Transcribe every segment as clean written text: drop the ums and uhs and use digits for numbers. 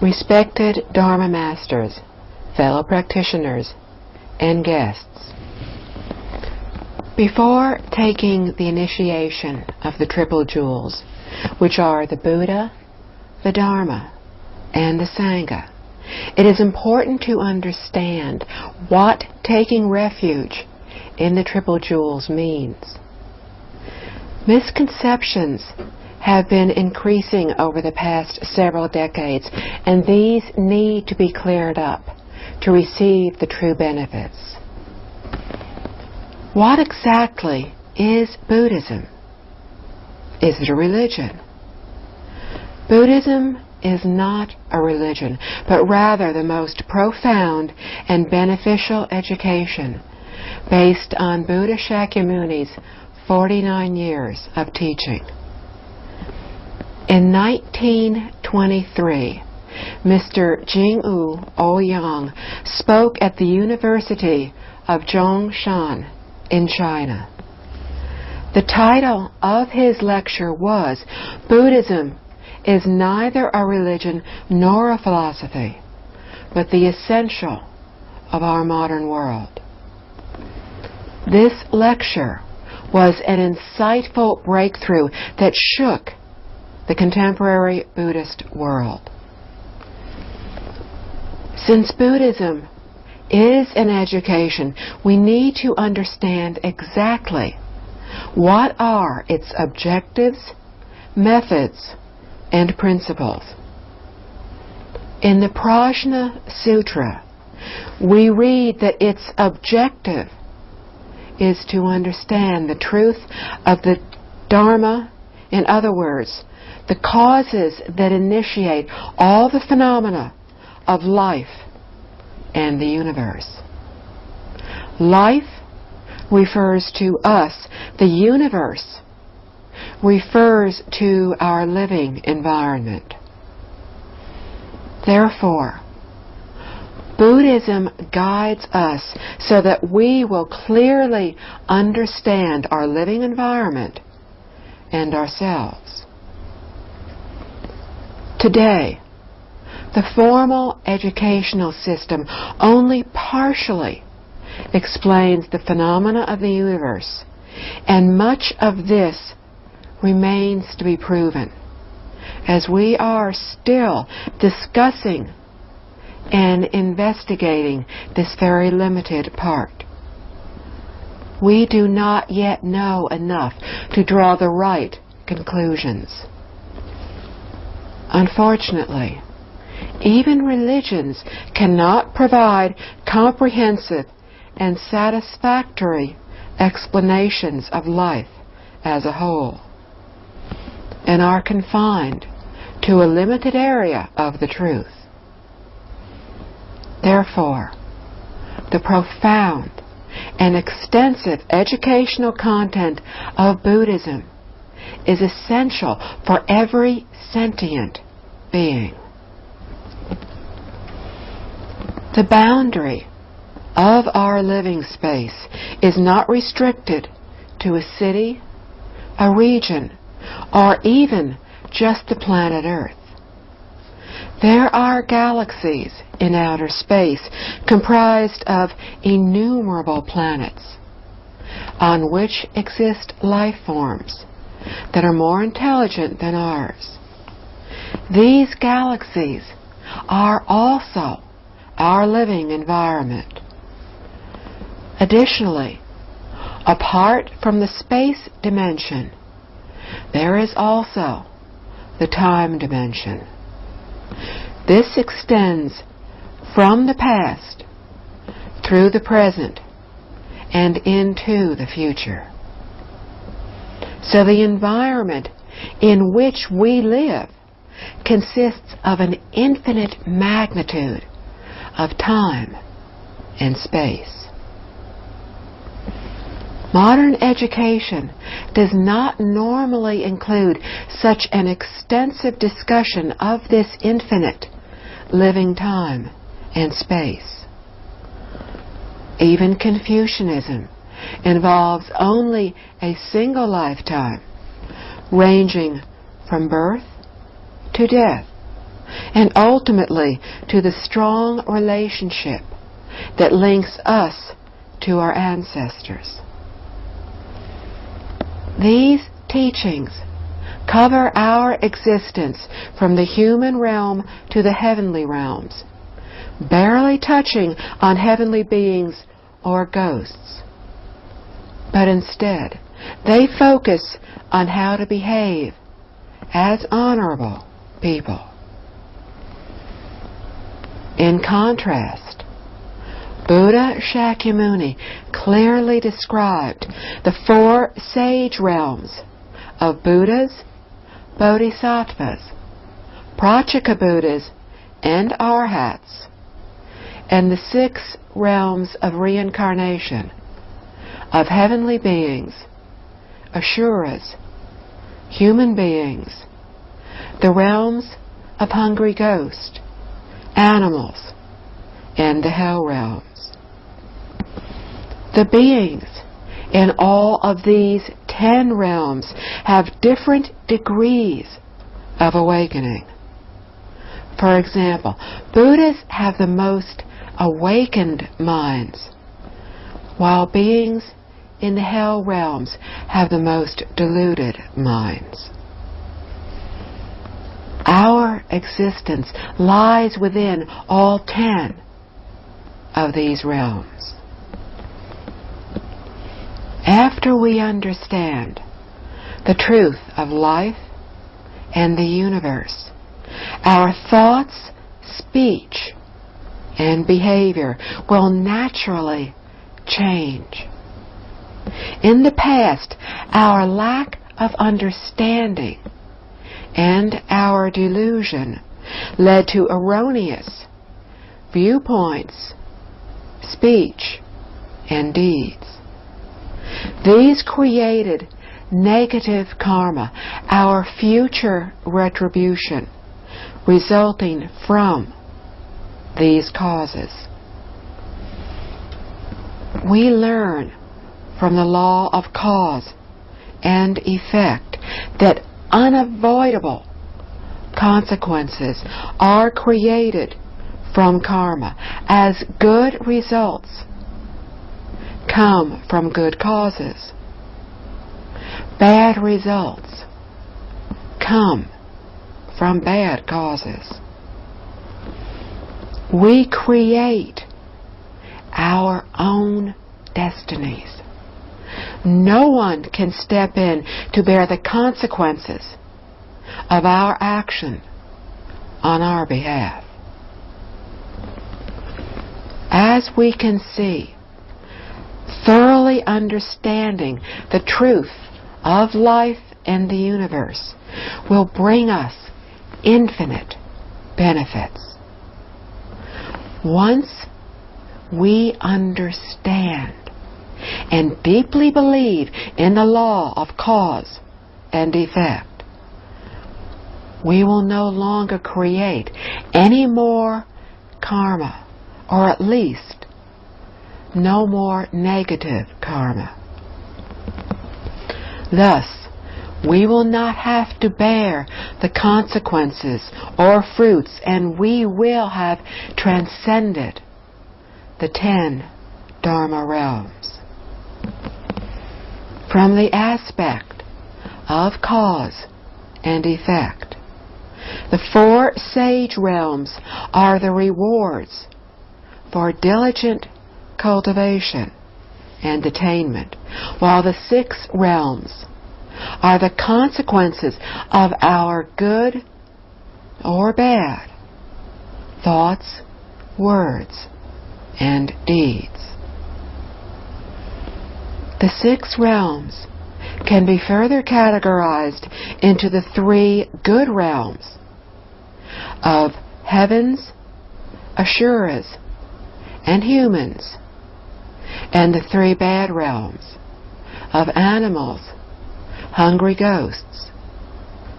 Respected Dharma Masters, fellow practitioners, and guests, before taking the initiation of the Triple Jewels, which are the Buddha, the Dharma, and the Sangha, it is important to understand what taking refuge in the Triple Jewels means. Misconceptions have been increasing over the past several decades, and these need to be cleared up to receive the true benefits. What exactly is Buddhism? Is it a religion? Buddhism is not a religion, but rather the most profound and beneficial education based on Buddha Shakyamuni's 49 years of teaching. In 1923, Mr. Jing-U Ouyang spoke at the University of Zhongshan in China. The title of his lecture was "Buddhism is neither a religion nor a philosophy, but the essential of our modern world." This lecture was an insightful breakthrough that shook the contemporary Buddhist world. Since Buddhism is an education, we need to understand exactly what are its objectives, methods, and principles. In the Prajna Sutra, we read that its objective is to understand the truth of the Dharma, in other words, the causes that initiate all the phenomena of life and the universe. Life refers to us. The universe refers to our living environment. Therefore, Buddhism guides us so that we will clearly understand our living environment and ourselves. Today, the formal educational system only partially explains the phenomena of the universe, and much of this remains to be proven, as we are still discussing and investigating this very limited part. We do not yet know enough to draw the right conclusions. Unfortunately, even religions cannot provide comprehensive and satisfactory explanations of life as a whole, and are confined to a limited area of the truth. Therefore, the profound and extensive educational content of Buddhism is essential for every sentient being. The boundary of our living space is not restricted to a city, a region, or even just the planet Earth. There are galaxies in outer space comprised of innumerable planets on which exist life forms that are more intelligent than ours. These galaxies are also our living environment. Additionally, apart from the space dimension, there is also the time dimension. This extends from the past through the present and into the future. So the environment in which we live consists of an infinite magnitude of time and space. Modern education does not normally include such an extensive discussion of this infinite living time and space. Even Confucianism involves only a single lifetime, ranging from birth to death, and ultimately to the strong relationship that links us to our ancestors. These teachings cover our existence from the human realm to the heavenly realms, barely touching on heavenly beings or ghosts. But instead, they focus on how to behave as honorable people. In contrast, Buddha Shakyamuni clearly described the 4 sage realms of Buddhas, Bodhisattvas, Pratyeka Buddhas, and Arhats, and the 6 realms of reincarnation of heavenly beings, Asuras, human beings, the realms of hungry ghosts, animals, and the hell realms. The beings in all of these 10 realms have different degrees of awakening. For example, Buddhas have the most awakened minds, while beings in the hell realms have the most deluded minds. Our existence lies within all 10 of these realms. After we understand the truth of life and the universe, our thoughts, speech, and behavior will naturally change. In the past, our lack of understanding and our delusion led to erroneous viewpoints, speech, and deeds. These created negative karma, our future retribution, resulting from these causes. We learn from the law of cause and effect that unavoidable consequences are created from karma, as good results come from good causes. Bad results come from bad causes. We create our own destinies. No one can step in to bear the consequences of our action on our behalf. As we can see, thoroughly understanding the truth of life and the universe will bring us infinite benefits. Once we understand and deeply believe in the law of cause and effect, we will no longer create any more karma, or at least no more negative karma. Thus, we will not have to bear the consequences or fruits, and we will have transcended the 10 Dharma realms. From the aspect of cause and effect, the 4 sage realms are the rewards for diligent cultivation and attainment, while the 6 realms are the consequences of our good or bad thoughts, words, and deeds. The 6 realms can be further categorized into the 3 good realms of heavens, Asuras, and humans, and the 3 bad realms of animals, hungry ghosts,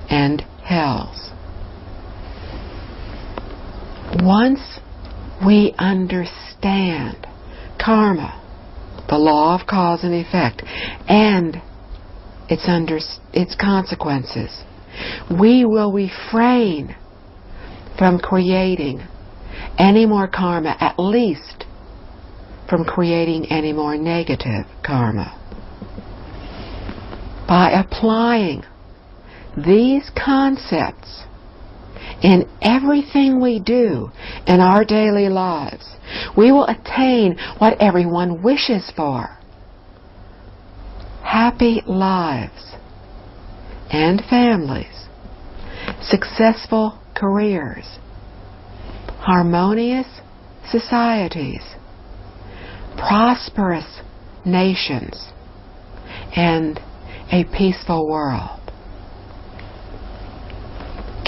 and hells. Once we understand karma, the law of cause and effect, and its consequences, we will refrain from creating any more karma, at least from creating any more negative karma. By applying these concepts in everything we do in our daily lives, we will attain what everyone wishes for: happy lives and families, successful careers, harmonious societies, prosperous nations, and a peaceful world.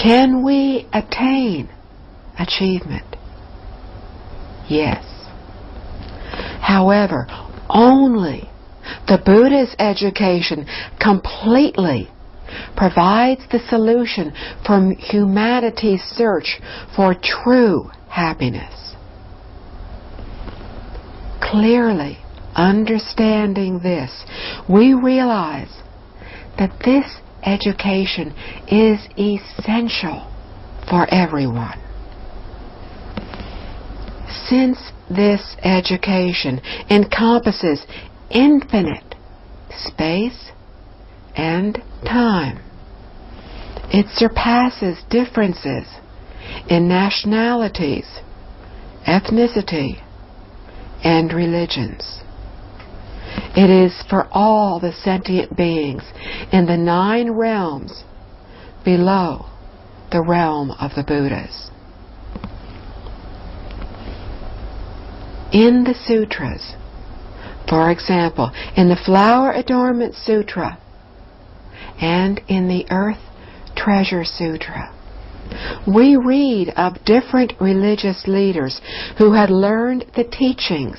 Can we attain achievement? Yes. However, only the Buddha's education completely provides the solution for humanity's search for true happiness. Clearly understanding this, we realize that this education is essential for everyone. Since this education encompasses infinite space and time, it surpasses differences in nationalities, ethnicity, and religions. It is for all the sentient beings in the 9 realms below the realm of the Buddhas. In the sutras, for example, in the Flower Adornment Sutra and in the Earth Treasure Sutra, we read of different religious leaders who had learned the teachings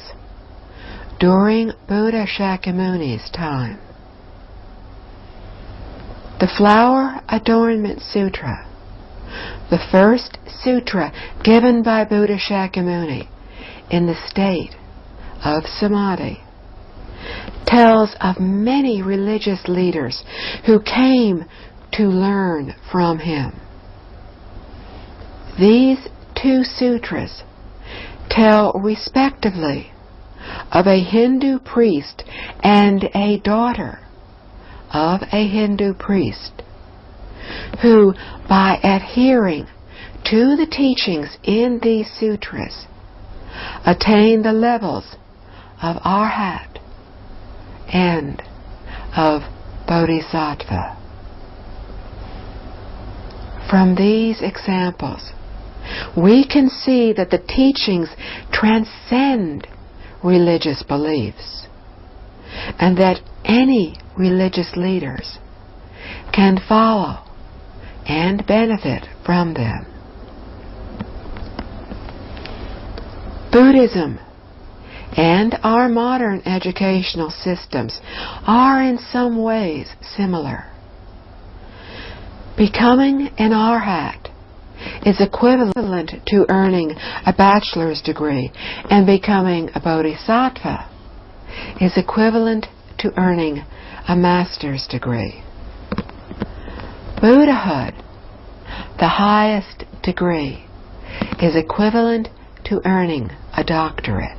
during Buddha Shakyamuni's time. The Flower Adornment Sutra, the first sutra given by Buddha Shakyamuni in the state of Samadhi, tells of many religious leaders who came to learn from him. These 2 sutras tell respectively of a Hindu priest and a daughter of a Hindu priest who, by adhering to the teachings in these sutras, attain the levels of Arhat and of Bodhisattva. From these examples, we can see that the teachings transcend religious beliefs, and that any religious leaders can follow and benefit from them. Buddhism and our modern educational systems are in some ways similar. Becoming an Arhat is equivalent to earning a bachelor's degree, and becoming a Bodhisattva is equivalent to earning a master's degree. Buddhahood, the highest degree, is equivalent to earning a doctorate.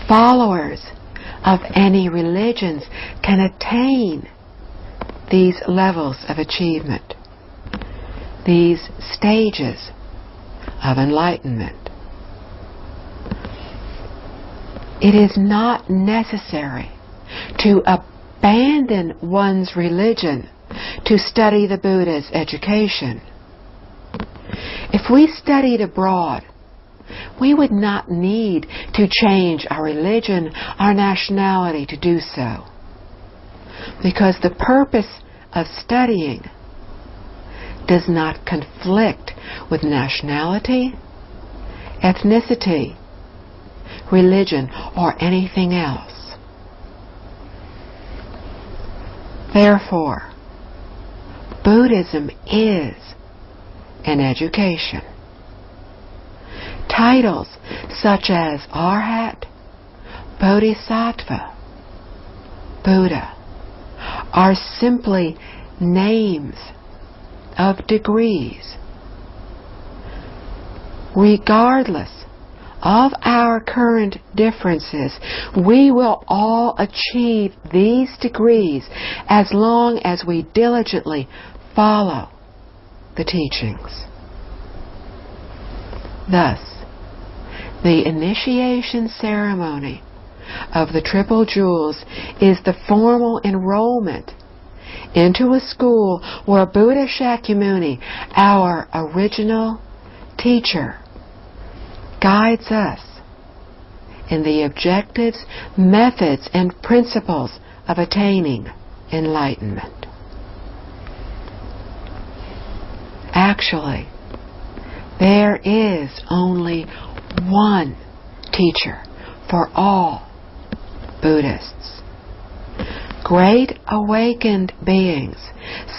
Followers of any religions can attain these levels of achievement, these stages of enlightenment. It is not necessary to abandon one's religion to study the Buddha's education. If we studied abroad, we would not need to change our religion, our nationality to do so, because the purpose of studying does not conflict with nationality, ethnicity, religion, or anything else. Therefore, Buddhism is an education. Titles such as Arhat, Bodhisattva, Buddha are simply names of degrees regardless of our current differences, we will all achieve these degrees as long as we diligently follow the teachings. Thus, the initiation ceremony of the Triple Jewels is the formal enrollment into a school where Buddha Shakyamuni, our original teacher, guides us in the objectives, methods, and principles of attaining enlightenment. Actually, there is only one teacher for all Buddhists. Great awakened beings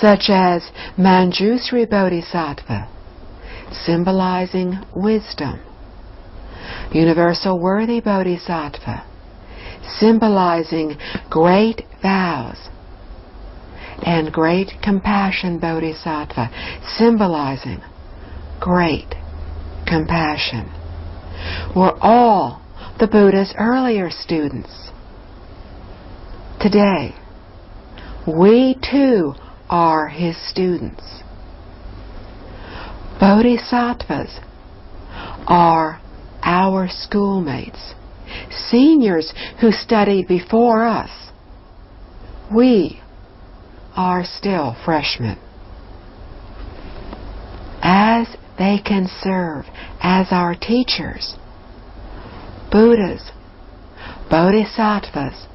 such as Manjusri Bodhisattva, symbolizing wisdom, Universal Worthy Bodhisattva, symbolizing great vows, and Great Compassion Bodhisattva, symbolizing great compassion, were all the Buddha's earlier students. Today, we too are his students. Bodhisattvas are our schoolmates, seniors who studied before us. We are still freshmen. As they can serve as our teachers, Buddhas, Bodhisattvas,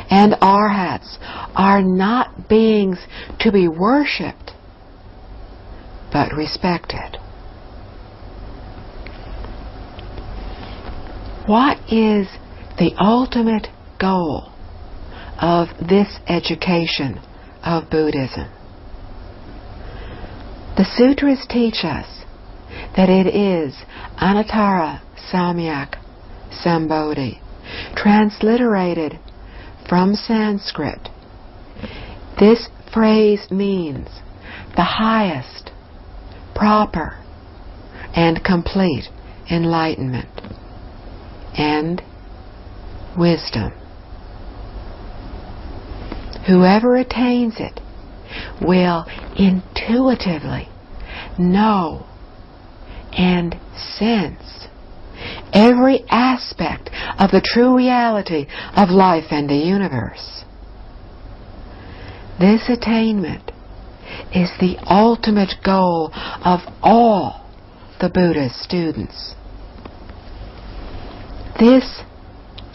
and Arhats are not beings to be worshipped, but respected. What is the ultimate goal of this education of Buddhism? The sutras teach us that it is Anuttara Samyak Sambodhi, transliterated from Sanskrit. This phrase means the highest, proper, and complete enlightenment and wisdom. Whoever attains it will intuitively know and sense every aspect of the true reality of life and the universe. This attainment is the ultimate goal of all the Buddha's students. This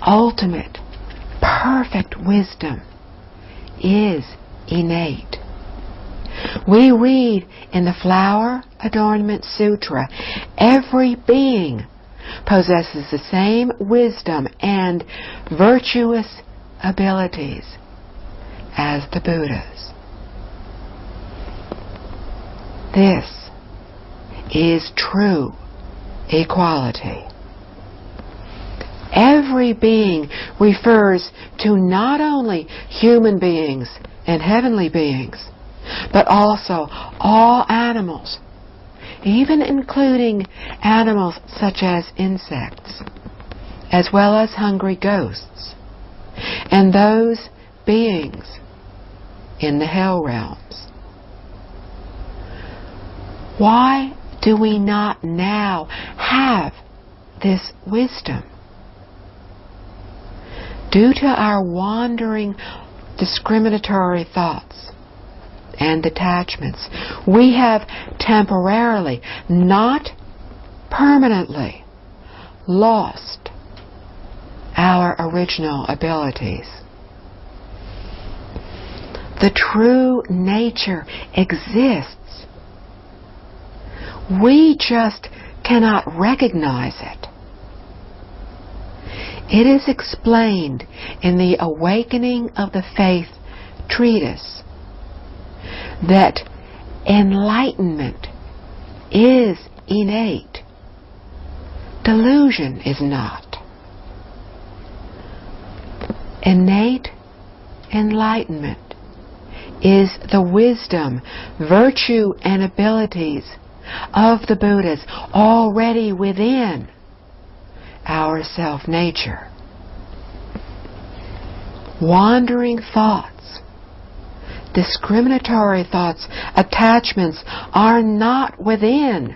ultimate, perfect wisdom is innate. We read in the Flower Adornment Sutra, every being possesses the same wisdom and virtuous abilities as the Buddhas. This is true equality. Every being refers to not only human beings and heavenly beings, but also all animals, even including animals such as insects, as well as hungry ghosts, and those beings in the hell realms. Why do we not now have this wisdom? Due to our wandering, discriminatory thoughts and attachments, we have temporarily, not permanently, lost our original abilities. The true nature exists. We just cannot recognize it. It is explained in the Awakening of the Faith treatise that enlightenment is innate. Delusion is not. Innate enlightenment is the wisdom, virtue, and abilities of the Buddhas already within our self-nature. Wandering thoughts, discriminatory thoughts, attachments are not within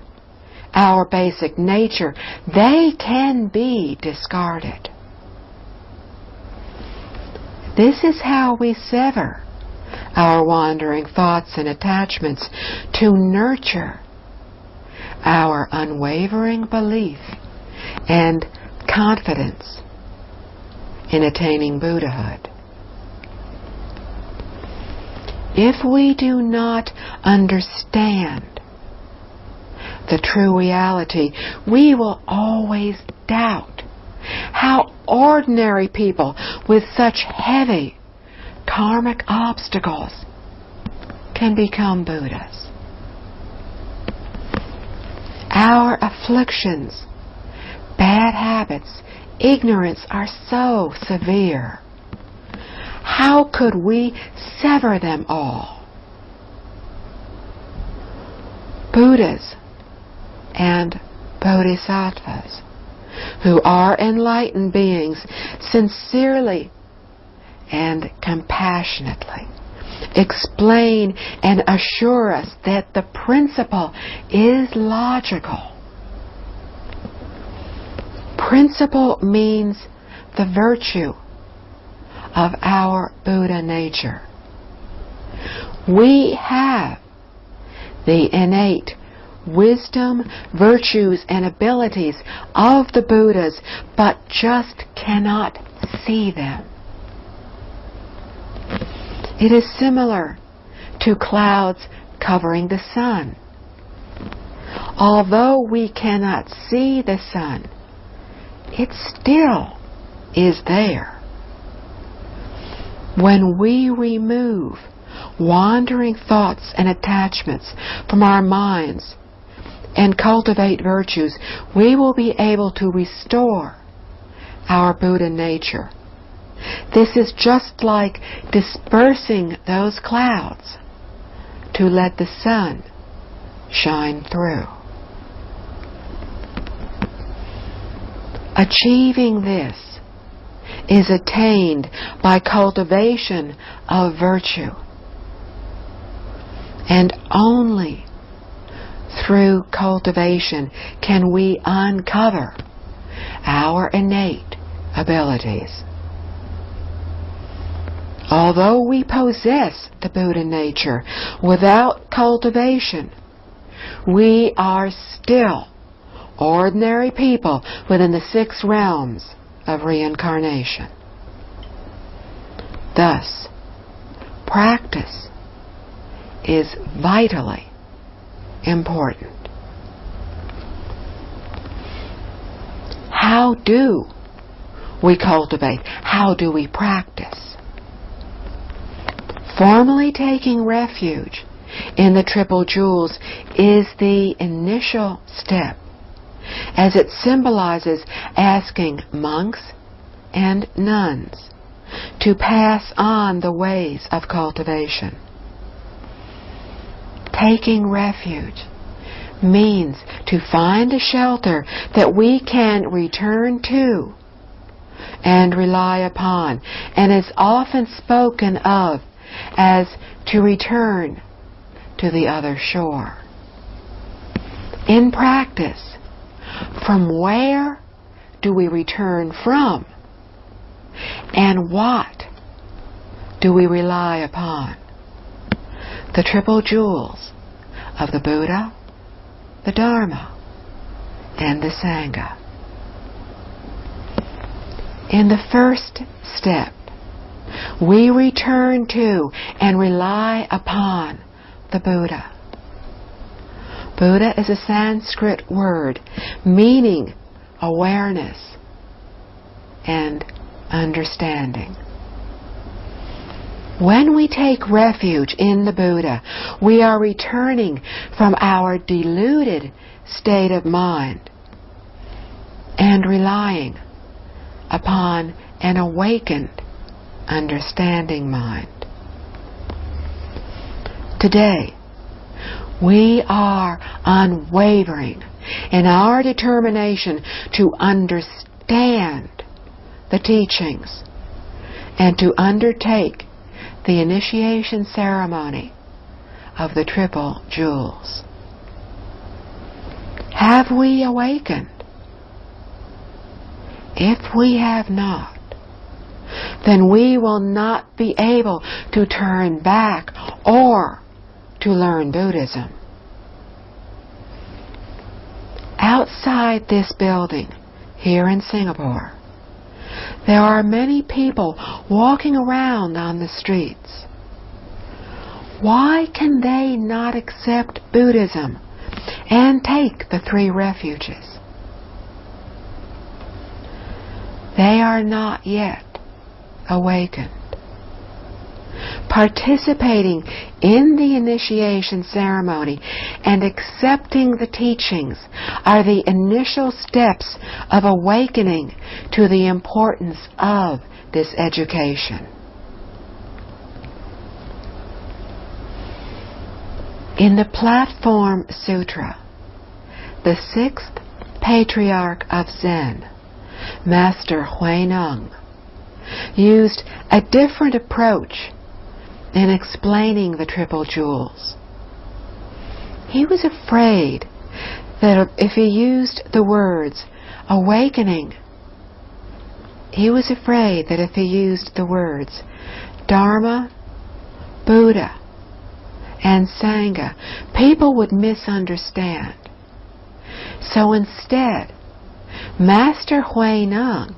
our basic nature. They can be discarded. This is how we sever our wandering thoughts and attachments to nurture our unwavering belief and confidence in attaining Buddhahood. If we do not understand the true reality, we will always doubt how ordinary people with such heavy karmic obstacles can become Buddhas. Our afflictions, bad habits, ignorance are so severe. How could we sever them all? Buddhas and Bodhisattvas, who are enlightened beings, sincerely and compassionately explain and assure us that the principle is logical. Principle means the virtue of our Buddha nature. We have the innate wisdom, virtues, and abilities of the Buddhas, but just cannot see them. It is similar to clouds covering the sun. Although we cannot see the sun, it still is there. When we remove wandering thoughts and attachments from our minds and cultivate virtues, we will be able to restore our Buddha nature. This is just like dispersing those clouds to let the sun shine through. Achieving this is attained by cultivation of virtue, and only through cultivation can we uncover our innate abilities. Although we possess the Buddha nature, without cultivation, we are still ordinary people within the 6 realms of reincarnation. Thus, practice is vitally important. How do we cultivate? How do we practice? Formally taking refuge in the Triple Jewels is the initial step, as it symbolizes asking monks and nuns to pass on the ways of cultivation. Taking refuge means to find a shelter that we can return to and rely upon, and is often spoken of as to return to the other shore. In practice, from where do we return from? And what do we rely upon? The Triple Jewels of the Buddha, the Dharma, and the Sangha. In the first step, we return to and rely upon the Buddha. Buddha is a Sanskrit word meaning awareness and understanding. When we take refuge in the Buddha, we are returning from our deluded state of mind and relying upon an awakened understanding mind. Today, We are unwavering in our determination to understand the teachings and to undertake the initiation ceremony of the Triple Jewels. Have we awakened? If we have not, then we will not be able to turn back or to learn Buddhism. Outside this building, here in Singapore, there are many people walking around on the streets. Why can they not accept Buddhism and take the 3 refuges? They are not yet awakened. Participating in the initiation ceremony and accepting the teachings are the initial steps of awakening to the importance of this education. In the Platform Sutra, the 6th patriarch of Zen, Master Huineng, used a different approach in explaining the Triple Jewels. He was afraid that if he used the words awakening, Dharma, Buddha, and Sangha, people would misunderstand. So instead, Master Huineng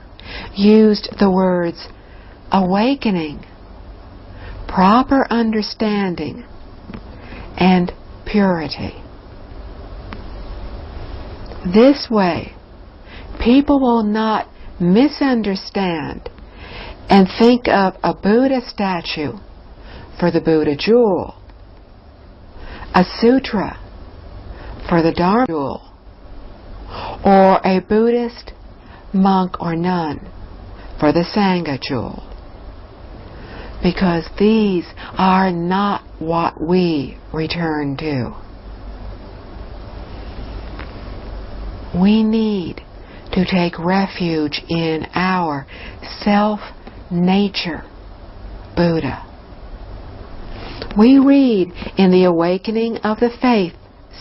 used the words awakening, proper understanding, and purity. This way, people will not misunderstand and think of a Buddha statue for the Buddha jewel, a sutra for the Dharma jewel, or a Buddhist monk or nun for the Sangha jewel, because these are not what we return to. We need to take refuge in our self-nature, Buddha. We read in the Awakening of the Faith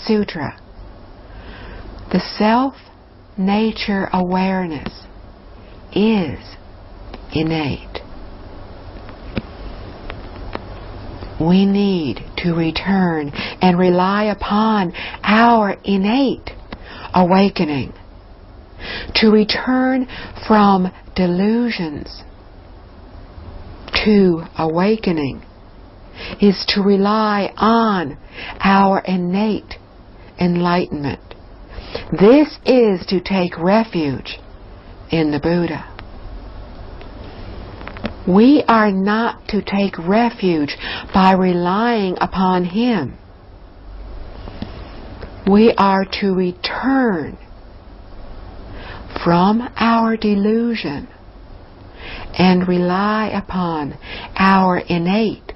Sutra, the self-nature awareness is innate. We need to return and rely upon our innate awakening. To return from delusions to awakening is to rely on our innate enlightenment. This is to take refuge in the Buddha. We are not to take refuge by relying upon him. We are to return from our delusion and rely upon our innate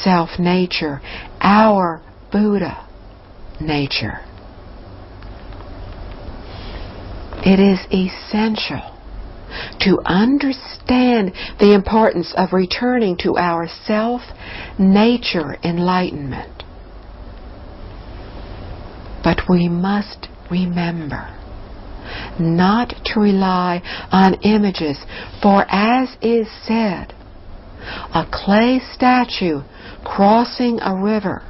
self-nature, our Buddha nature. It is essential to understand the importance of returning to our self-nature enlightenment. But we must remember not to rely on images, for as is said, a clay statue crossing a river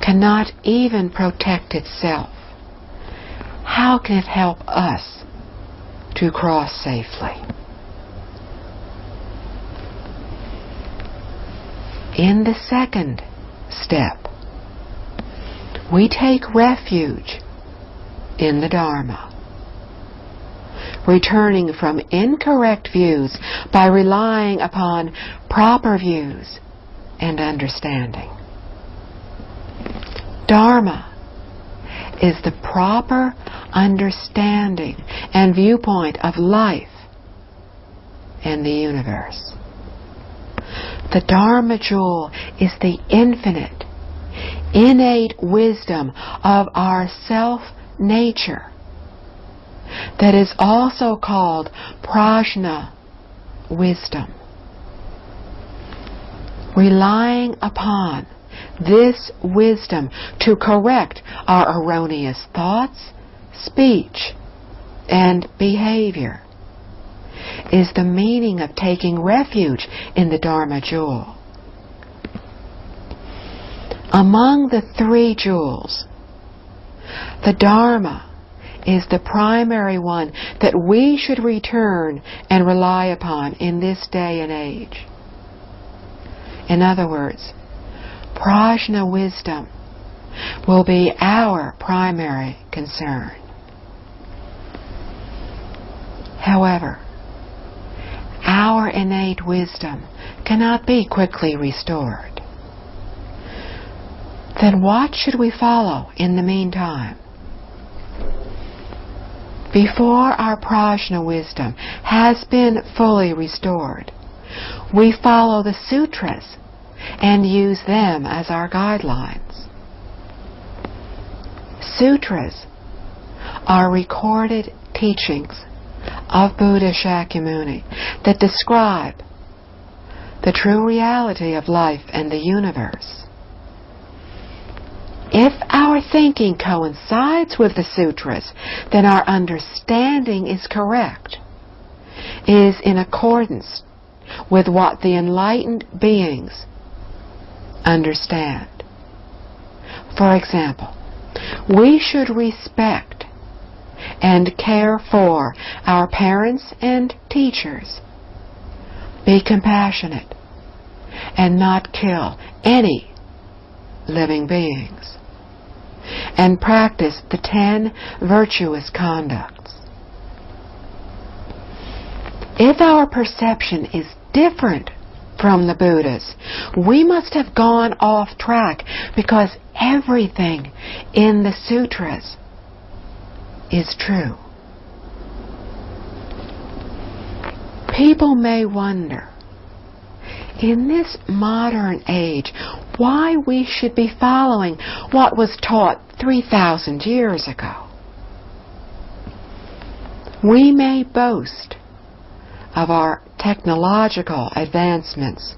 cannot even protect itself. How can it help us to cross safely? In the second step, we take refuge in the Dharma, returning from incorrect views by relying upon proper views and understanding. Dharma is the proper understanding and viewpoint of life and the universe. The Dharma jewel is the infinite, innate wisdom of our self-nature that is also called prajna wisdom. Relying upon this wisdom to correct our erroneous thoughts, speech, and behavior is the meaning of taking refuge in the Dharma jewel. Among the three jewels, the Dharma is the primary one that we should return and rely upon in this day and age. In other words, prajna wisdom will be our primary concern. However, our innate wisdom cannot be quickly restored. Then what should we follow in the meantime? Before our prajna wisdom has been fully restored, we follow the sutras and use them as our guidelines. Sutras are recorded teachings of Buddha Shakyamuni that describe the true reality of life and the universe. If our thinking coincides with the sutras, then our understanding is correct, is in accordance with what the enlightened beings understand. For example, we should respect and care for our parents and teachers, be compassionate, and not kill any living beings, and practice the 10 virtuous conducts. If our perception is different from the Buddha's, we must have gone off track, because everything in the sutras is true. People may wonder, in this modern age, why we should be following what was taught 3,000 years ago. We may boast of our technological advancements,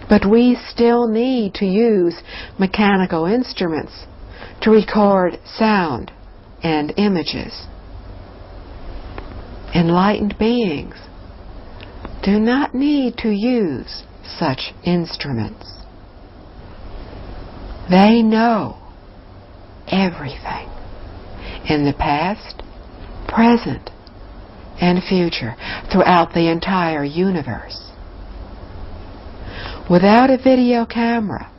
but we still need to use mechanical instruments to record sound and images. Enlightened beings do not need to use such instruments. They know everything in the past, present, and future throughout the entire universe. Without a video camera,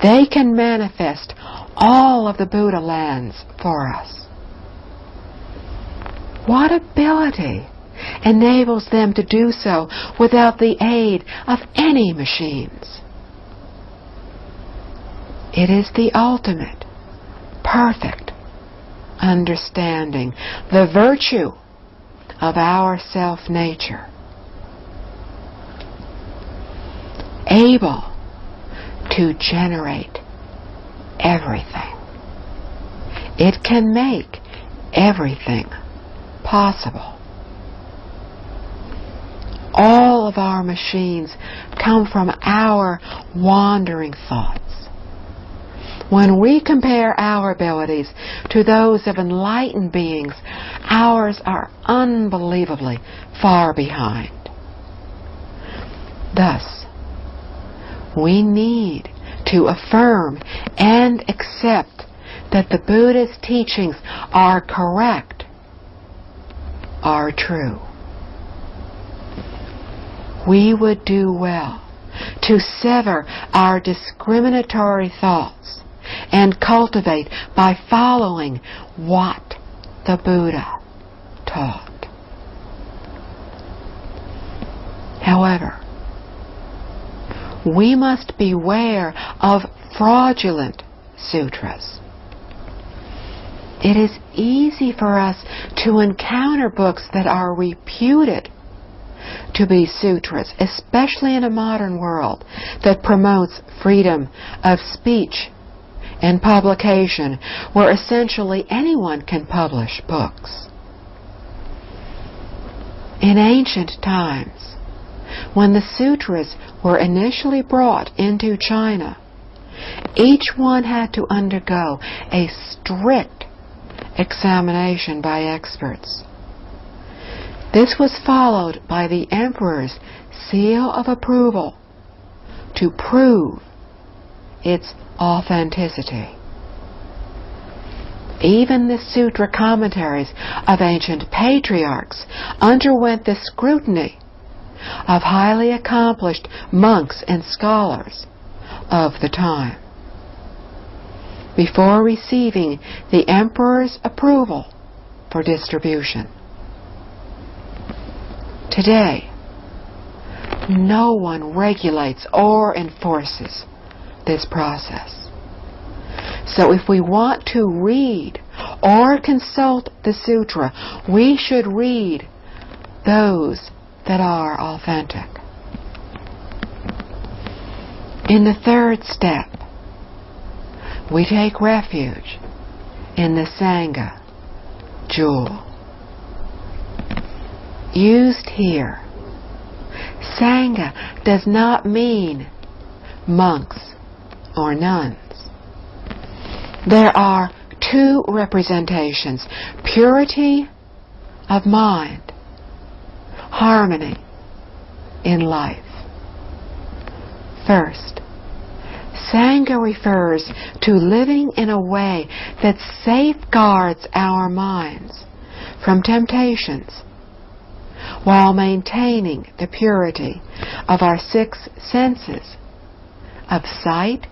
they can manifest all of the Buddha lands for us. What ability enables them to do so without the aid of any machines? It is the ultimate, perfect understanding, the virtue of our self-nature, able to generate everything. It can make everything possible. All of our machines come from our wandering thoughts. When we compare our abilities to those of enlightened beings, ours are unbelievably far behind. Thus, we need to affirm and accept that the Buddha's teachings are correct, are true. We would do well to sever our discriminatory thoughts and cultivate by following what the Buddha taught. However, we must beware of fraudulent sutras. It is easy for us to encounter books that are reputed to be sutras, especially in a modern world that promotes freedom of speech and publication where essentially anyone can publish books. In ancient times, when the sutras were initially brought into China, each one had to undergo a strict examination by experts. This was followed by the emperor's seal of approval to prove its authenticity. Even the sutra commentaries of ancient patriarchs underwent the scrutiny of highly accomplished monks and scholars of the time before receiving the emperor's approval for distribution. Today, no one regulates or enforces this process. So if we want to read or consult the sutra, we should read those that are authentic. In the third step, we take refuge in the Sangha jewel. Used here, Sangha does not mean monks or nuns. There are two representations: purity of mind, harmony in life. First, Sangha refers to living in a way that safeguards our minds from temptations while maintaining the purity of our six senses of sight,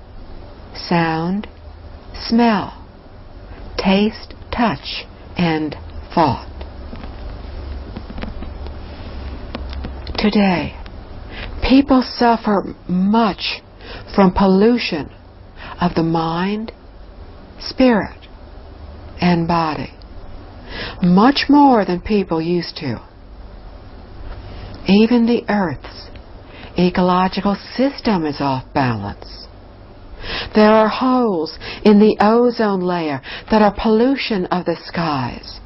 sound, smell, taste, touch, and thought. Today, people suffer much from pollution of the mind, spirit, and body, much more than people used to. Even the Earth's ecological system is off balance. There are holes in the ozone layer that are pollution of the skies.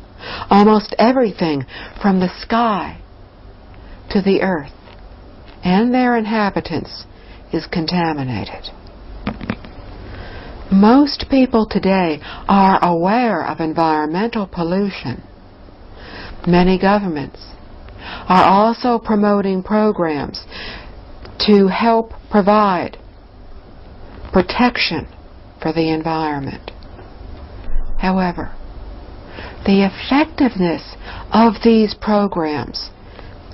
Almost everything from the sky to the earth and their inhabitants is contaminated. Most people today are aware of environmental pollution. Many governments are also promoting programs to help provide protection for the environment. However, the effectiveness of these programs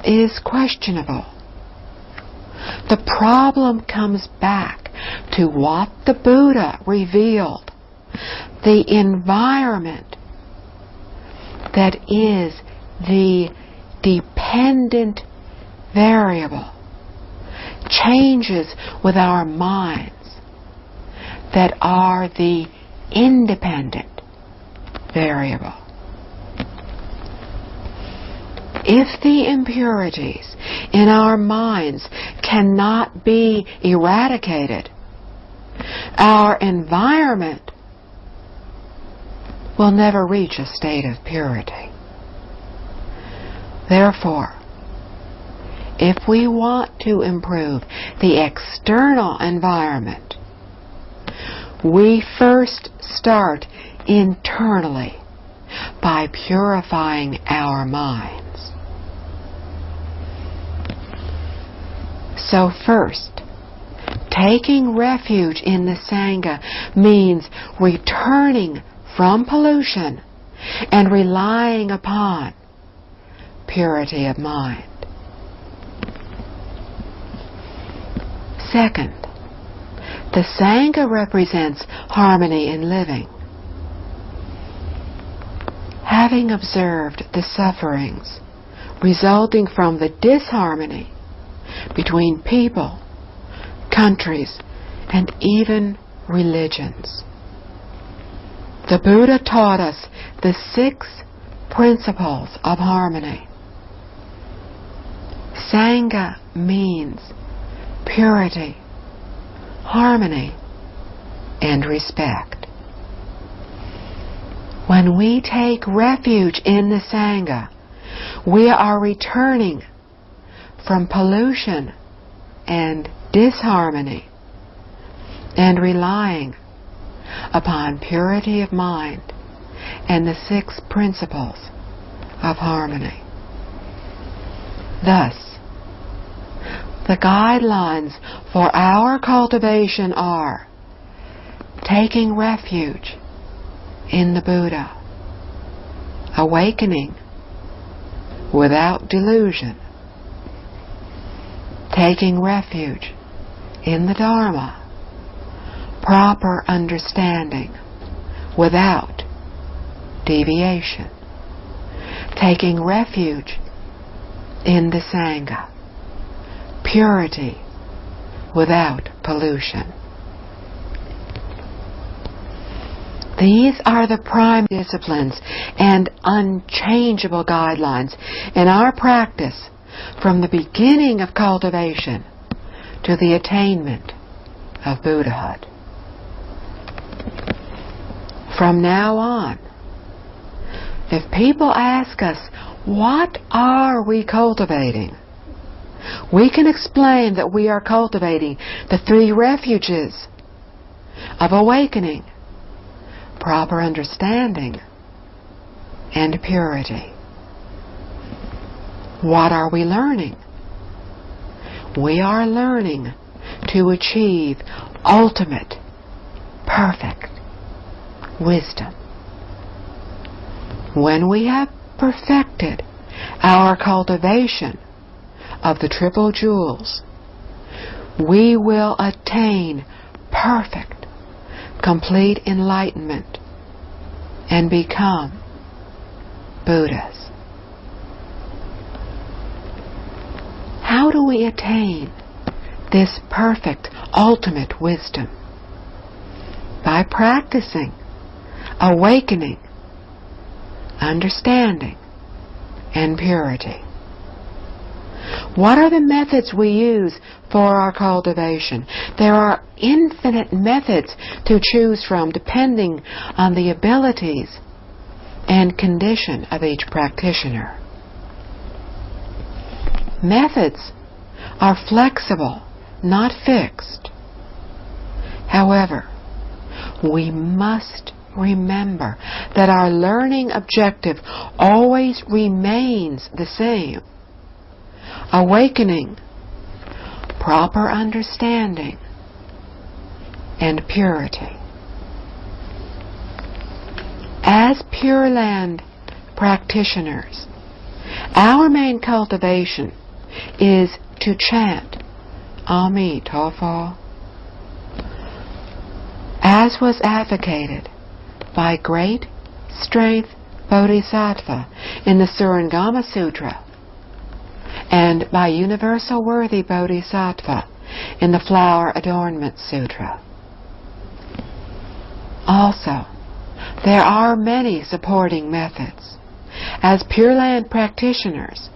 is questionable. The problem comes back to what the Buddha revealed: the environment that is the dependent variable changes with our minds that are the independent variable. If the impurities in our minds cannot be eradicated, our environment will never reach a state of purity. Therefore, if we want to improve the external environment, we first start internally by purifying our minds. So first, taking refuge in the Sangha means returning from pollution and relying upon purity of mind. Second, the Sangha represents harmony in living. Having observed the sufferings resulting from the disharmony between people, countries, and even religions, the Buddha taught us the 6 principles of harmony. Sangha means purity, harmony, and respect. When we take refuge in the Sangha, we are returning from pollution and disharmony and relying upon purity of mind and the 6 principles of harmony. Thus, the guidelines for our cultivation are taking refuge in the Buddha, awakening without delusion, taking refuge in the Dharma, proper understanding without deviation, taking refuge in the Sangha, purity without pollution. These are the prime disciplines and unchangeable guidelines in our practice from the beginning of cultivation to the attainment of Buddhahood. From now on, if people ask us, what are we cultivating? We can explain that we are cultivating the 3 refuges of awakening, proper understanding, and purity. What are we learning? We are learning to achieve ultimate, perfect wisdom. When we have perfected our cultivation of the Triple Jewels, we will attain perfect, complete enlightenment and become Buddhas. How do we attain this perfect, ultimate wisdom? By practicing awakening, understanding, and purity. What are the methods we use for our cultivation? There are infinite methods to choose from depending on the abilities and condition of each practitioner. Methods are flexible, not fixed. However, we must remember that our learning objective always remains the same: awakening, proper understanding, and purity. As Pure Land practitioners, our main cultivation is to chant Amitabha, as was advocated by great strength Bodhisattva in the Surangama Sutra and by Universal Worthy Bodhisattva in the Flower Adornment Sutra. Also, there are many supporting methods. As Pure Land practitioners,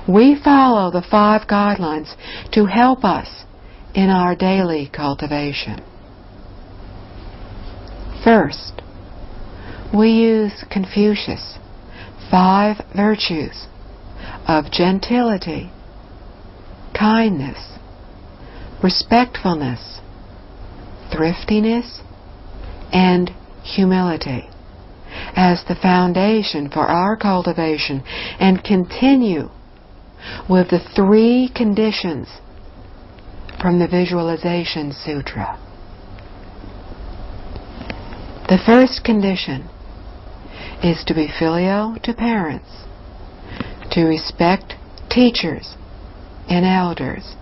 we follow the 5 guidelines to help us in our daily cultivation. First, we use Confucius' 5 virtues of gentility, kindness, respectfulness, thriftiness, and humility as the foundation for our cultivation, and continue with the 3 conditions from the Visualization Sutra. The first condition is to be filial to parents, to respect teachers and elders,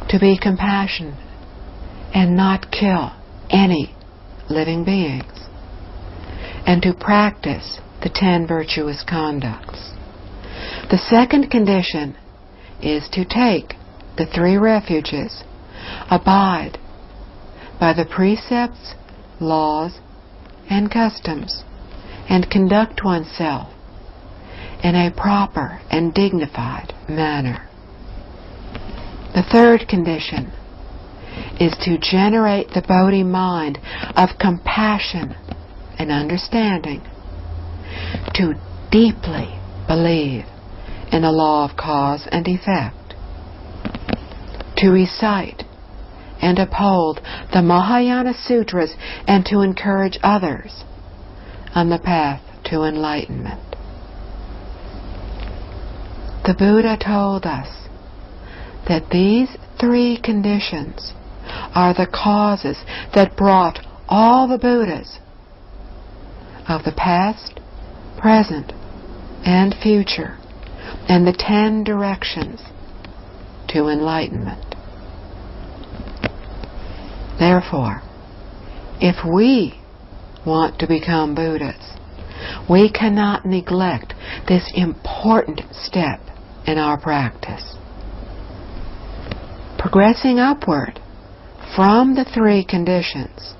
to be compassionate and not kill any living beings, and to practice the 10 virtuous conducts. The second condition is to take the 3 refuges, abide by the precepts, laws, and customs, and conduct oneself in a proper and dignified manner. The third condition is to generate the Bodhi mind of compassion and understanding to deeply believe in the law of cause and effect, to recite and uphold the Mahayana Sutras, and to encourage others on the path to enlightenment. The Buddha told us that these three conditions are the causes that brought all the Buddhas of the past, present, and future, and the 10 directions to enlightenment. Therefore, if we want to become Buddhas, we cannot neglect this important step in our practice. Progressing upward from the 3 conditions,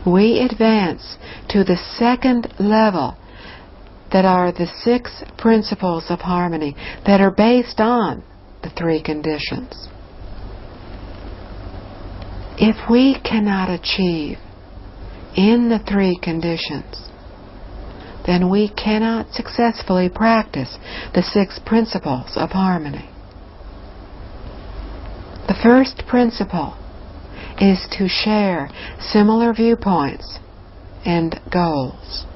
we advance to the second level, that are the 6 principles of harmony that are based on the 3 conditions. If we cannot achieve in the 3 conditions, then we cannot successfully practice the 6 principles of harmony. The first principle is to share similar viewpoints and goals.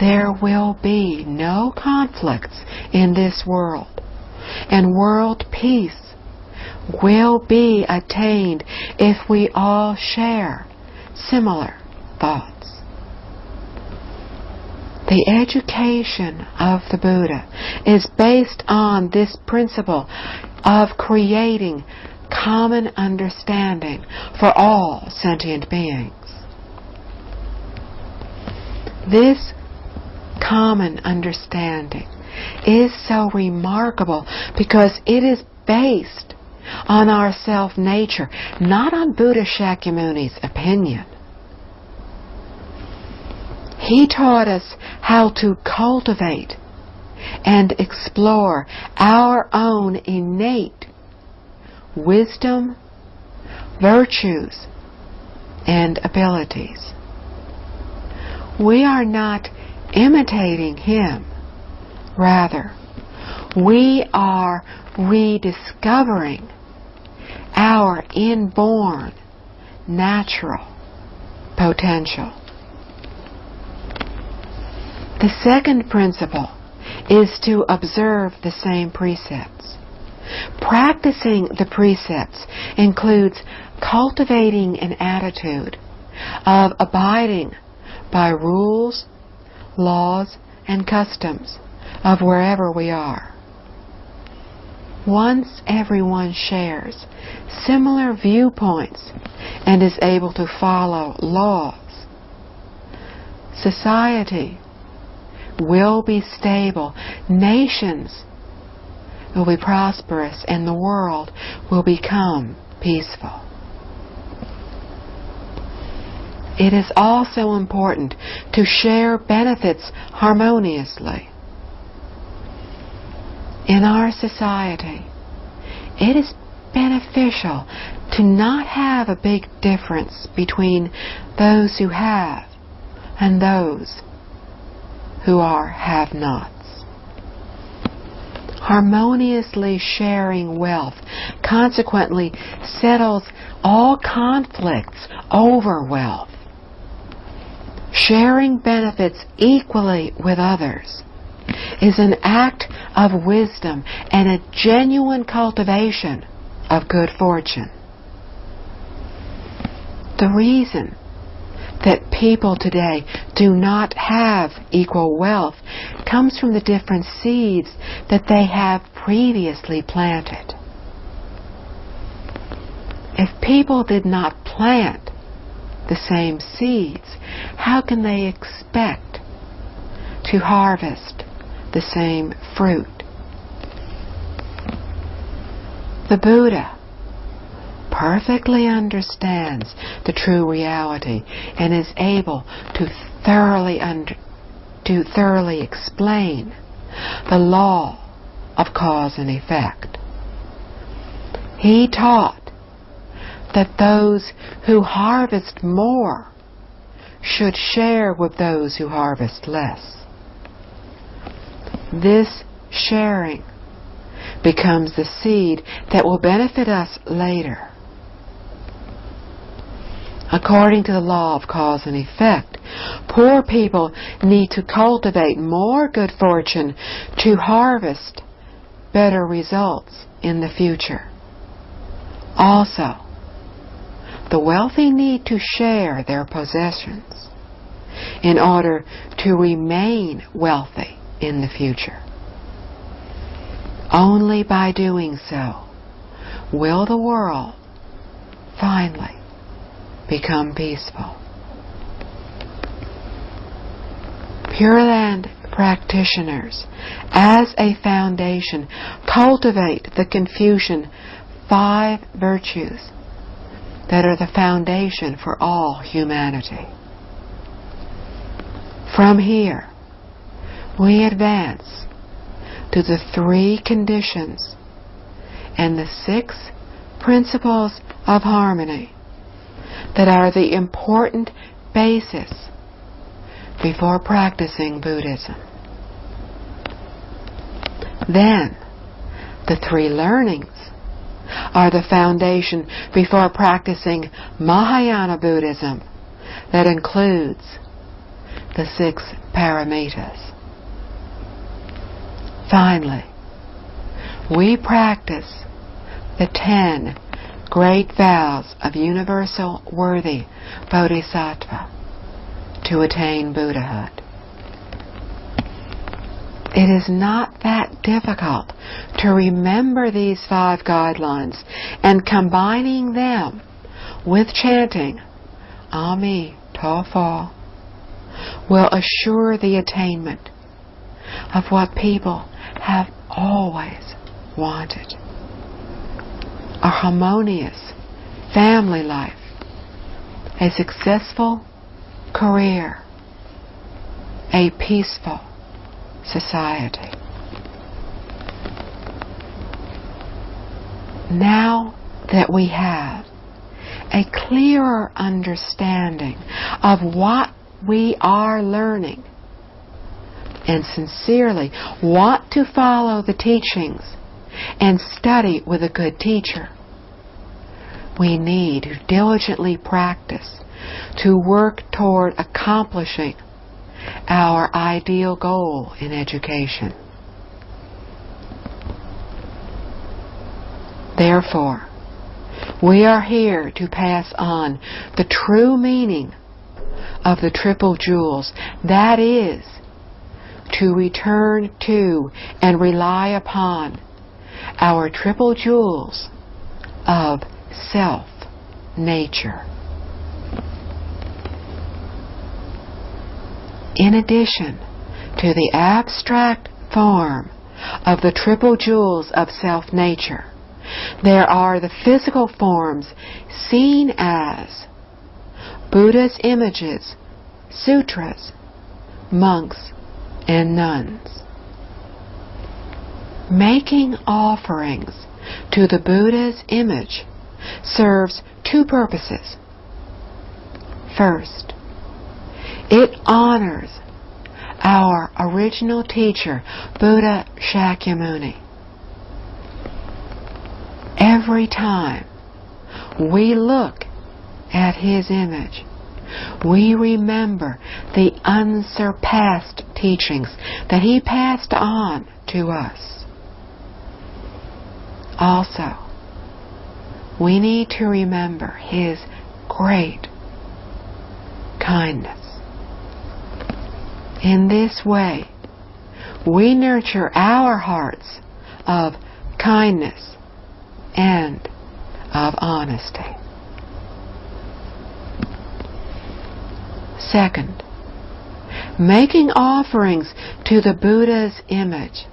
There will be no conflicts in this world, and world peace will be attained if we all share similar thoughts. The education of the Buddha is based on this principle of creating common understanding for all sentient beings. This common understanding is so remarkable because it is based on our self-nature, not on Buddha Shakyamuni's opinion. He taught us how to cultivate and explore our own innate wisdom, virtues, and abilities. We are not imitating him. Rather, we are rediscovering our inborn natural potential. The second principle is to observe the same precepts. Practicing the precepts includes cultivating an attitude of abiding by rules, laws, and customs of wherever we are. Once everyone shares similar viewpoints and is able to follow laws, society will be stable, nations will be prosperous, and the world will become peaceful. It is also important to share benefits harmoniously. In our society, it is beneficial to not have a big difference between those who have and those who are have-nots. Harmoniously sharing wealth consequently settles all conflicts over wealth. Sharing benefits equally with others is an act of wisdom and a genuine cultivation of good fortune. The reason that people today do not have equal wealth comes from the different seeds that they have previously planted. If people did not plant the same seeds, how can they expect to harvest the same fruit? The Buddha perfectly understands the true reality and is able to thoroughly explain the law of cause and effect. He taught that those who harvest more should share with those who harvest less. This sharing becomes the seed that will benefit us later. According to the law of cause and effect, poor people need to cultivate more good fortune to harvest better results in the future. Also, the wealthy need to share their possessions in order to remain wealthy in the future. Only by doing so will the world finally become peaceful. Pure Land practitioners, as a foundation, cultivate the Confucian 5 virtues that are the foundation for all humanity. From here, we advance to the 3 conditions and the 6 principles of harmony that are the important basis before practicing Buddhism. Then, the 3 learnings are the foundation before practicing Mahayana Buddhism that includes the 6 paramitas. Finally, we practice the 10 great vows of universal worthy bodhisattva to attain Buddhahood. It is not that difficult to remember these 5 guidelines, and combining them with chanting Ami Tofo will assure the attainment of what people have always wanted: a harmonious family life, a successful career, a peaceful society. Now that we have a clearer understanding of what we are learning and sincerely want to follow the teachings and study with a good teacher, we need to diligently practice to work toward accomplishing our ideal goal in education. Therefore, we are here to pass on the true meaning of the triple jewels, that is, to return to and rely upon our triple jewels of self-nature. In addition to the abstract form of the triple jewels of self-nature, there are the physical forms seen as Buddha's images, sutras, monks, and nuns. Making offerings to the Buddha's image serves 2 purposes. First, it honors our original teacher, Buddha Shakyamuni. Every time we look at his image, we remember the unsurpassed teachings that he passed on to us. Also, we need to remember his great kindness. In this way, we nurture our hearts of kindness and of honesty. Second, making offerings to the Buddha's image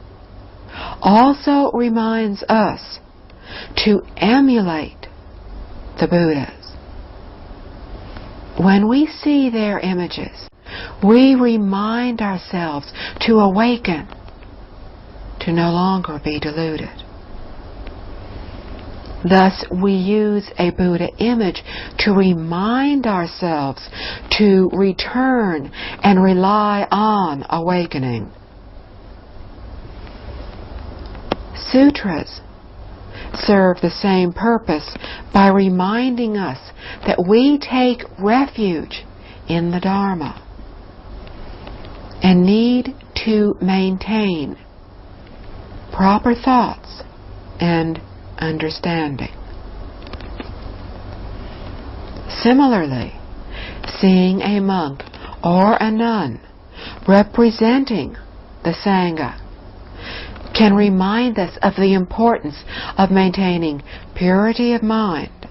also reminds us to emulate the Buddhas. When we see their images, we remind ourselves to awaken, to no longer be deluded. Thus, we use a Buddha image to remind ourselves to return and rely on awakening. Sutras serve the same purpose by reminding us that we take refuge in the Dharma and need to maintain proper thoughts and understanding. Similarly, seeing a monk or a nun representing the Sangha can remind us of the importance of maintaining purity of mind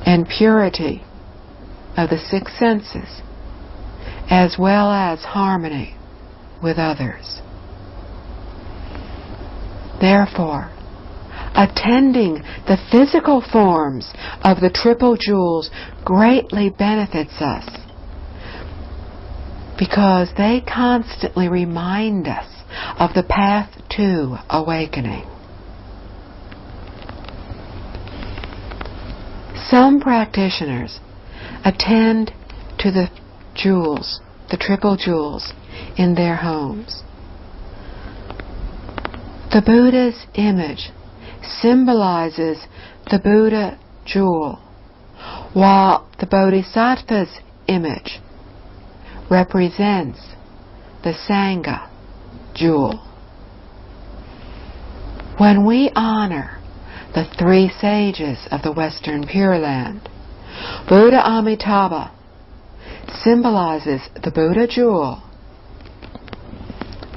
and purity of the six senses, as well as harmony with others. Therefore, attending the physical forms of the Triple Jewels greatly benefits us because they constantly remind us of the path to awakening. Some practitioners attend to the jewels, the Triple Jewels, in their homes. The Buddha's image symbolizes the Buddha jewel, while the Bodhisattva's image represents the Sangha jewel. When we honor the three sages of the Western Pure Land, Buddha Amitabha symbolizes the Buddha jewel,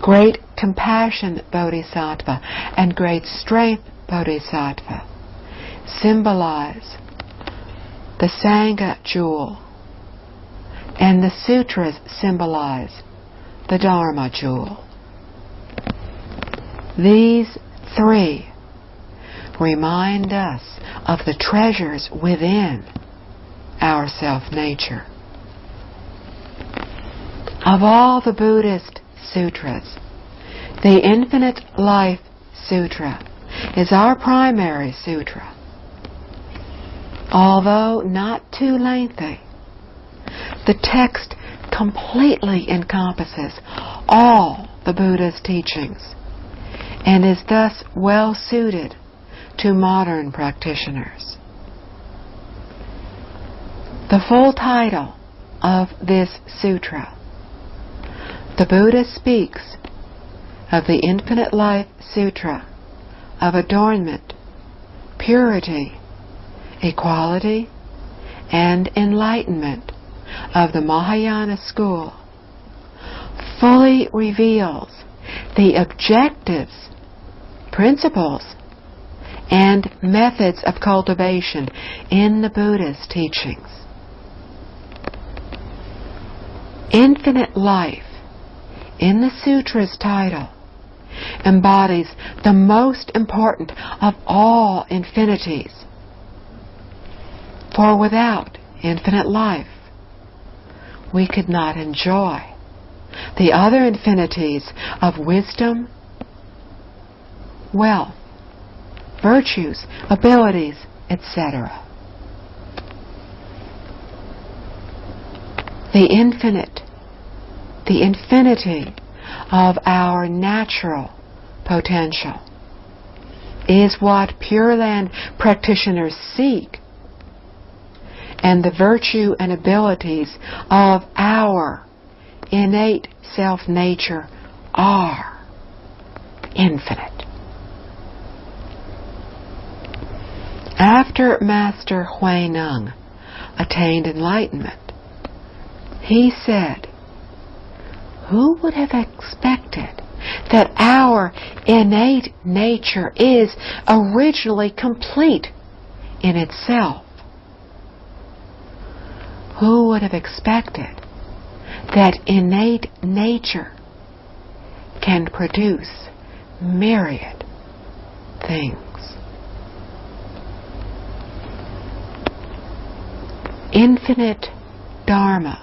Great Compassion Bodhisattva and Great Strength Bodhisattva symbolize the Sangha jewel, and the sutras symbolize the Dharma jewel. These three remind us of the treasures within our self-nature. Of all the Buddhist sutras, the Infinite Life Sutra is our primary sutra. Although not too lengthy, the text completely encompasses all the Buddha's teachings and is thus well suited to modern practitioners. The full title of this sutra, The Buddha Speaks of the Infinite Life Sutra of Adornment, Purity, Equality, and Enlightenment of the Mahayana School, fully reveals the objectives, principles, and methods of cultivation in the Buddha's teachings. Infinite life, in the sutra's title, embodies the most important of all infinities. For without infinite life, we could not enjoy the other infinities of wisdom, wealth, virtues, abilities, etc. The infinite, the infinity of our natural potential is what Pure Land practitioners seek, and the virtue and abilities of our innate self-nature are infinite. After Master Huineng attained enlightenment, he said, "Who would have expected that our innate nature is originally complete in itself? Who would have expected that innate nature can produce myriad things?" Infinite Dharma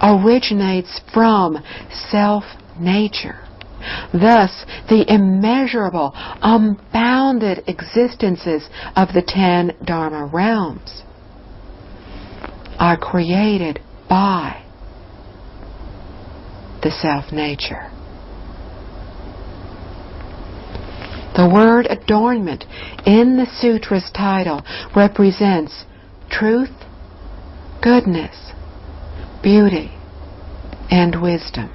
originates from self-nature Thus, the immeasurable, unbounded existences of the 10 Dharma realms are created by the self-nature. The word adornment in the sutra's title represents truth, goodness, beauty, and wisdom,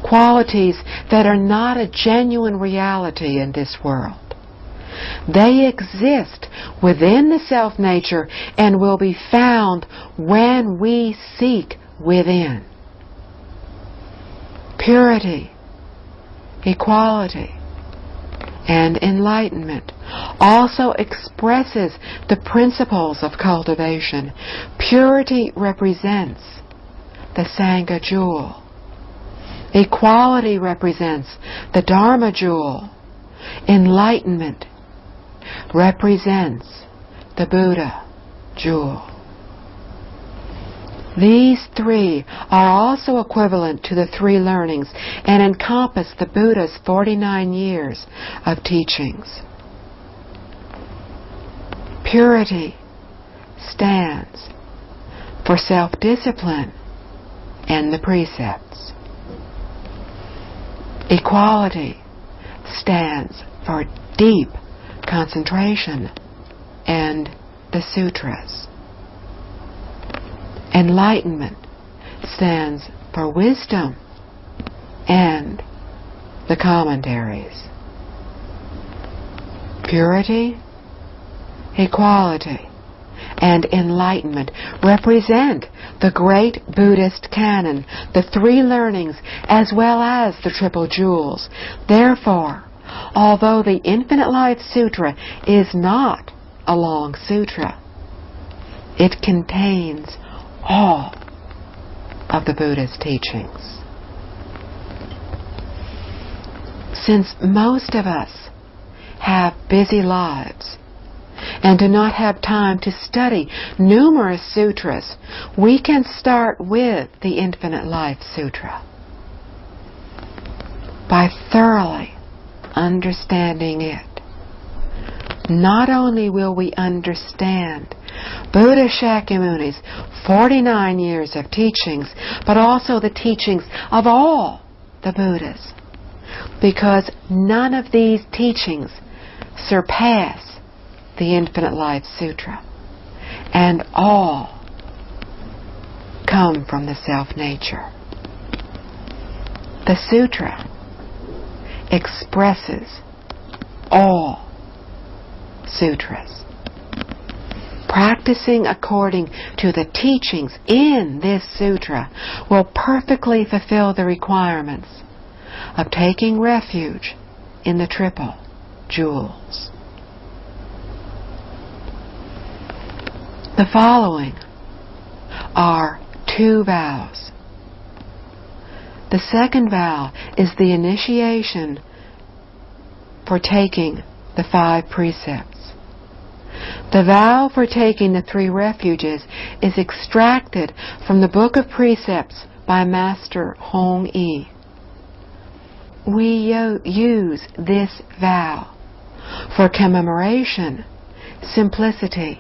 qualities that are not a genuine reality in this world. They exist within the self-nature and will be found when we seek within. Purity, equality, and enlightenment also expresses the principles of cultivation. Purity represents the Sangha jewel. Equality represents the Dharma jewel. Enlightenment represents the Buddha jewel. These three are also equivalent to the three learnings and encompass the Buddha's 49 years of teachings. Purity stands for self-discipline and the precepts. Equality stands for deep concentration and the sutras. Enlightenment stands for wisdom and the commentaries. Purity, equality, and enlightenment represent the great Buddhist canon, the three learnings, as well as the triple jewels. Therefore, although the Infinite Life Sutra is not a long sutra, it contains all of the Buddha's teachings. Since most of us have busy lives and do not have time to study numerous sutras, we can start with the Infinite Life Sutra. By thoroughly understanding it, not only will we understand Buddha Shakyamuni's 49 years of teachings, but also the teachings of all the Buddhas, because none of these teachings surpass the Infinite Life Sutra, and all come from the self-nature. The sutra expresses all sutras. Practicing according to the teachings in this sutra will perfectly fulfill the requirements of taking refuge in the triple jewels. The following are 2 vows. The second vow is the initiation for taking the 5 precepts. The vow for taking the 3 refuges is extracted from the Book of Precepts by Master Hong Yi. We use this vow for commemoration, simplicity,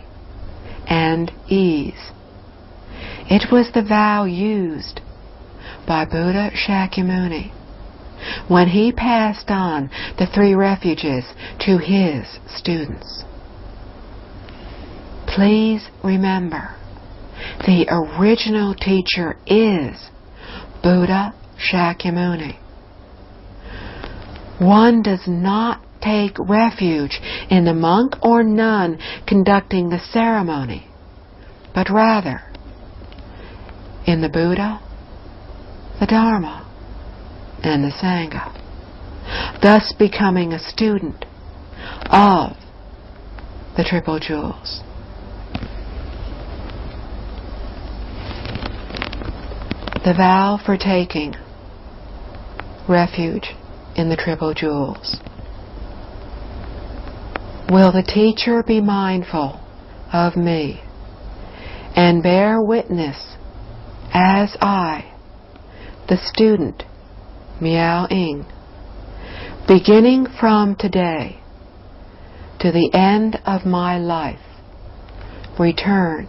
and ease. It was the vow used by Buddha Shakyamuni when he passed on the 3 refuges to his students. Please remember, the original teacher is Buddha Shakyamuni. One does not take refuge in the monk or nun conducting the ceremony, but rather in the Buddha, the Dharma, and the Sangha, thus becoming a student of the Triple Jewels. The vow for taking refuge in the Triple Jewels. Will the teacher be mindful of me and bear witness as I, the student, Miao Ing, beginning from today to the end of my life, return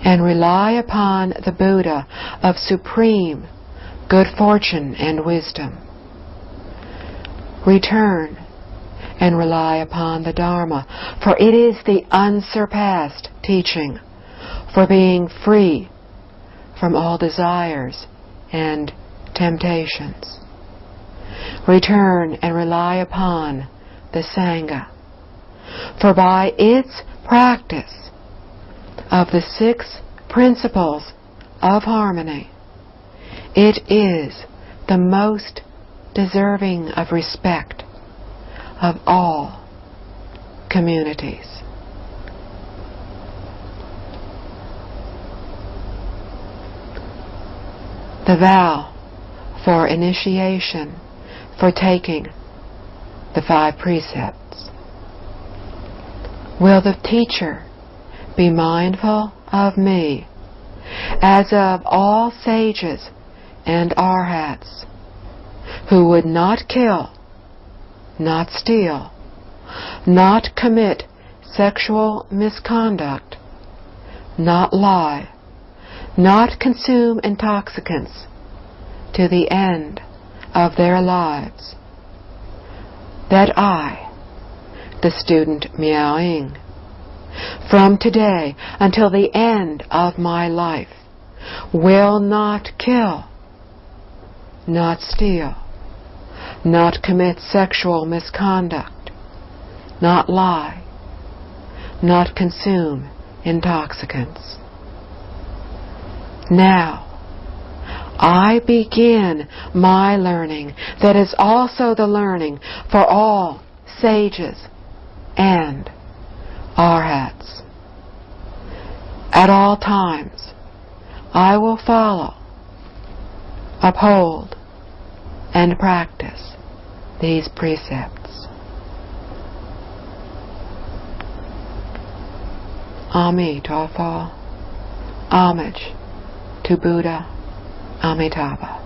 and rely upon the Buddha of supreme good fortune and wisdom. Return and rely upon the Dharma, for it is the unsurpassed teaching for being free from all desires and temptations. Return and rely upon the Sangha, for by its practice of the 6 principles of harmony, it is the most deserving of respect of all communities. The vow for initiation for taking the 5 precepts. Will the teacher be mindful of me, as of all sages and arhats, who would not kill, not steal, not commit sexual misconduct, not lie, not consume intoxicants to the end of their lives, that I, the student Miao-Ying, from today until the end of my life, will not kill, not steal, not commit sexual misconduct, not lie, not consume intoxicants. Now, I begin my learning that is also the learning for all sages and arhats. At all times, I will follow, uphold, and practice these precepts. Amitabha. Homage to Buddha Amitabha.